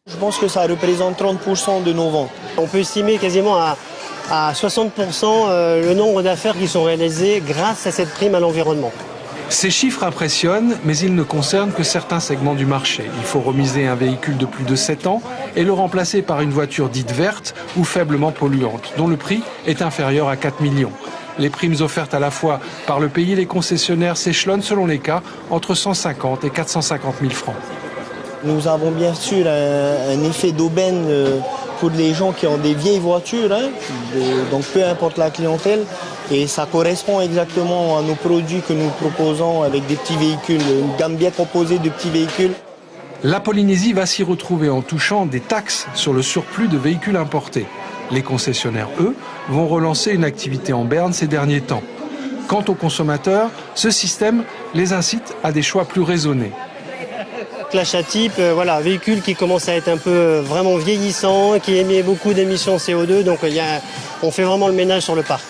Je pense que ça représente 30% de nos ventes. On peut estimer quasiment à 60% le nombre d'affaires qui sont réalisées grâce à cette prime à l'environnement. Ces chiffres impressionnent, mais ils ne concernent que certains segments du marché. Il faut remiser un véhicule de plus de 7 ans et le remplacer par une voiture dite verte ou faiblement polluante, dont le prix est inférieur à 4 millions. Les primes offertes à la fois par le pays et les concessionnaires s'échelonnent selon les cas entre 150 et 450 000 francs. Nous avons bien sûr un effet d'aubaine pour les gens qui ont des vieilles voitures, donc peu importe la clientèle. Et ça correspond exactement à nos produits que nous proposons avec des petits véhicules, une gamme bien composée de petits véhicules. La Polynésie va s'y retrouver en touchant des taxes sur le surplus de véhicules importés. Les concessionnaires, eux, vont relancer une activité en berne ces derniers temps. Quant aux consommateurs, ce système les incite à des choix plus raisonnés. L'achat type, véhicule qui commence à être un peu vraiment vieillissant, qui émet beaucoup d'émissions CO2, donc on fait vraiment le ménage sur le parc.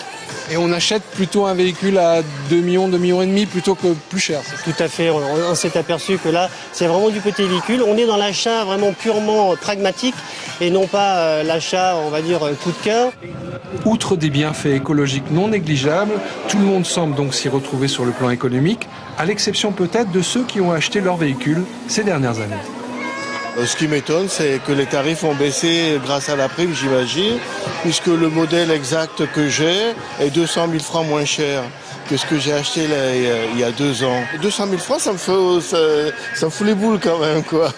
Et on achète plutôt un véhicule à 2 millions, 2,5 millions plutôt que plus cher. Tout à fait, on s'est aperçu que là, c'est vraiment du petit véhicule. On est dans l'achat vraiment purement pragmatique et non pas l'achat, on va dire, coup de cœur. Outre des bienfaits écologiques non négligeables, tout le monde semble donc s'y retrouver sur le plan économique, à l'exception peut-être de ceux qui ont acheté leur véhicule ces dernières années. Ce qui m'étonne, c'est que les tarifs ont baissé grâce à la prime, j'imagine, puisque le modèle exact que j'ai est 200 000 francs moins cher que ce que j'ai acheté là, il y a 2 ans. 200 000 francs, ça me fout les boules quand même, quoi.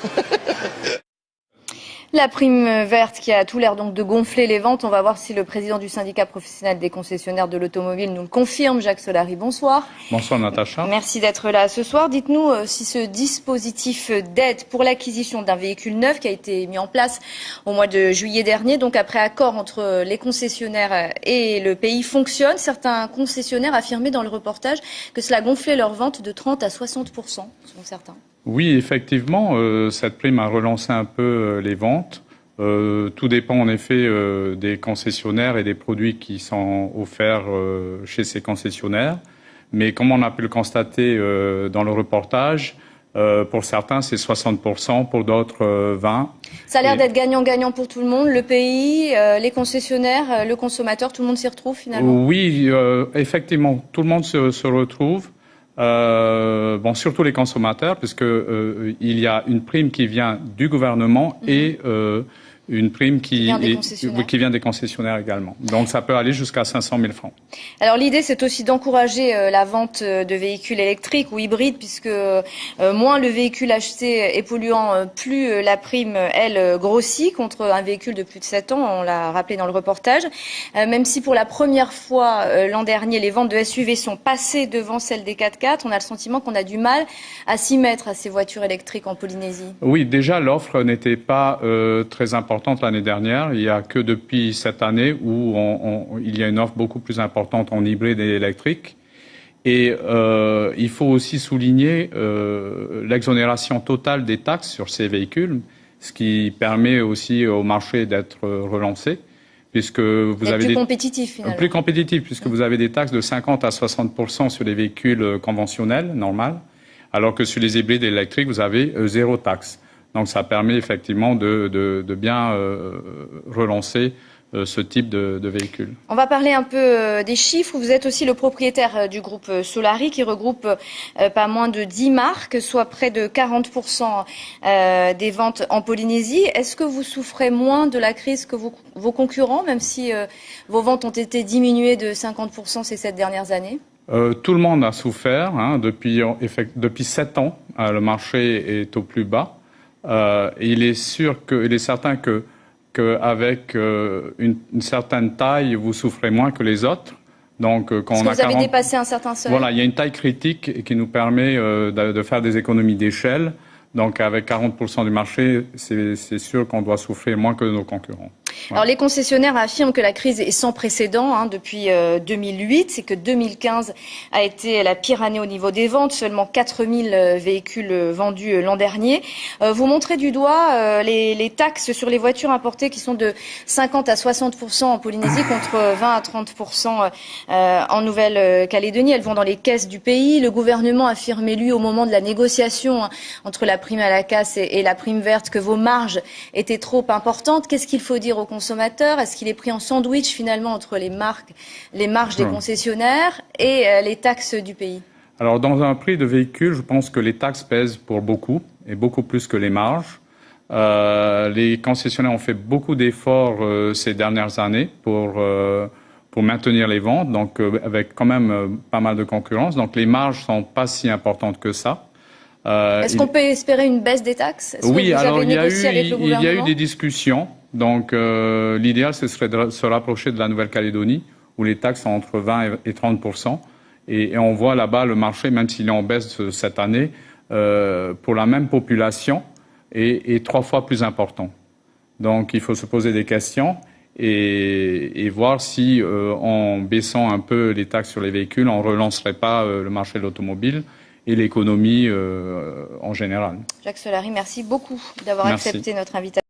La prime verte qui a tout l'air donc de gonfler les ventes. On va voir si le président du syndicat professionnel des concessionnaires de l'automobile nous le confirme. Jacques Solary, bonsoir. Bonsoir Natacha. Merci d'être là ce soir. Dites-nous si ce dispositif d'aide pour l'acquisition d'un véhicule neuf qui a été mis en place au mois de juillet dernier, donc après accord entre les concessionnaires et le pays, fonctionne. Certains concessionnaires affirmaient dans le reportage que cela gonflait leurs ventes de 30 à 60%, selon certains. Oui, effectivement, cette prime a relancé un peu les ventes. Tout dépend en effet des concessionnaires et des produits qui sont offerts chez ces concessionnaires. Mais comme on a pu le constater dans le reportage, pour certains c'est 60%, pour d'autres 20%. Ça a l'air d'être gagnant-gagnant pour tout le monde, le pays, les concessionnaires, le consommateur, tout le monde s'y retrouve finalement. Oui, effectivement, tout le monde se retrouve. Surtout les consommateurs, puisque il y a une prime qui vient du gouvernement et une prime qui vient des concessionnaires également. Donc ça peut aller jusqu'à 500 000 francs. Alors l'idée, c'est aussi d'encourager la vente de véhicules électriques ou hybrides, puisque moins le véhicule acheté est polluant, plus la prime, elle, grossit contre un véhicule de plus de 7 ans, on l'a rappelé dans le reportage. Même si pour la première fois l'an dernier, les ventes de SUV sont passées devant celles des 4x4, on a le sentiment qu'on a du mal à s'y mettre à ces voitures électriques en Polynésie. Oui, déjà l'offre n'était pas très importante l'année dernière. Il n'y a que depuis cette année où il y a une offre beaucoup plus importante en hybride et électrique. Et il faut aussi souligner l'exonération totale des taxes sur ces véhicules, ce qui permet aussi au marché d'être relancé. Puisque vous avez compétitif finalement. Plus compétitif, puisque vous avez des taxes de 50 à 60% sur les véhicules conventionnels, normal, alors que sur les hybrides électriques, vous avez 0 taxe. Donc ça permet effectivement de bien relancer ce type de véhicule. On va parler un peu des chiffres. Vous êtes aussi le propriétaire du groupe Solary qui regroupe pas moins de 10 marques, soit près de 40% des ventes en Polynésie. Est-ce que vous souffrez moins de la crise que vos concurrents, même si vos ventes ont été diminuées de 50% ces 7 dernières années ? Tout le monde a souffert. Depuis 7 ans, le marché est au plus bas. Il est certain qu'avec une certaine taille, vous souffrez moins que les autres. Donc, quand vous avez dépassé un certain seuil. Voilà, il y a une taille critique qui nous permet de faire des économies d'échelle. Donc, avec 40% du marché, c'est sûr qu'on doit souffrir moins que nos concurrents. Alors les concessionnaires affirment que la crise est sans précédent depuis 2008. C'est que 2015 a été la pire année au niveau des ventes. Seulement 4000 véhicules vendus l'an dernier. Vous montrez du doigt les taxes sur les voitures importées qui sont de 50 à 60% en Polynésie contre 20 à 30% en Nouvelle-Calédonie. Elles vont dans les caisses du pays. Le gouvernement a affirmé, lui, au moment de la négociation entre la prime à la casse et la prime verte, que vos marges étaient trop importantes. Qu'est-ce qu'il faut dire aux consommateurs? Est-ce qu'il est pris en sandwich finalement entre les marges des concessionnaires et les taxes du pays? Alors dans un prix de véhicule, je pense que les taxes pèsent pour beaucoup, et beaucoup plus que les marges. Les concessionnaires ont fait beaucoup d'efforts ces dernières années pour maintenir les ventes, donc avec quand même pas mal de concurrence. Donc les marges sont pas si importantes que ça. Est-ce qu'on peut espérer une baisse des taxes? Oui, alors il y a eu des discussions. Donc l'idéal, ce serait de se rapprocher de la Nouvelle-Calédonie, où les taxes sont entre 20 et 30%. Et on voit là-bas le marché, même s'il est en baisse cette année, pour la même population, est 3 fois plus important. Donc il faut se poser des questions et voir si en baissant un peu les taxes sur les véhicules, on ne relancerait pas le marché de l'automobile et l'économie en général. Jacques Solary, merci beaucoup d'avoir accepté notre invitation.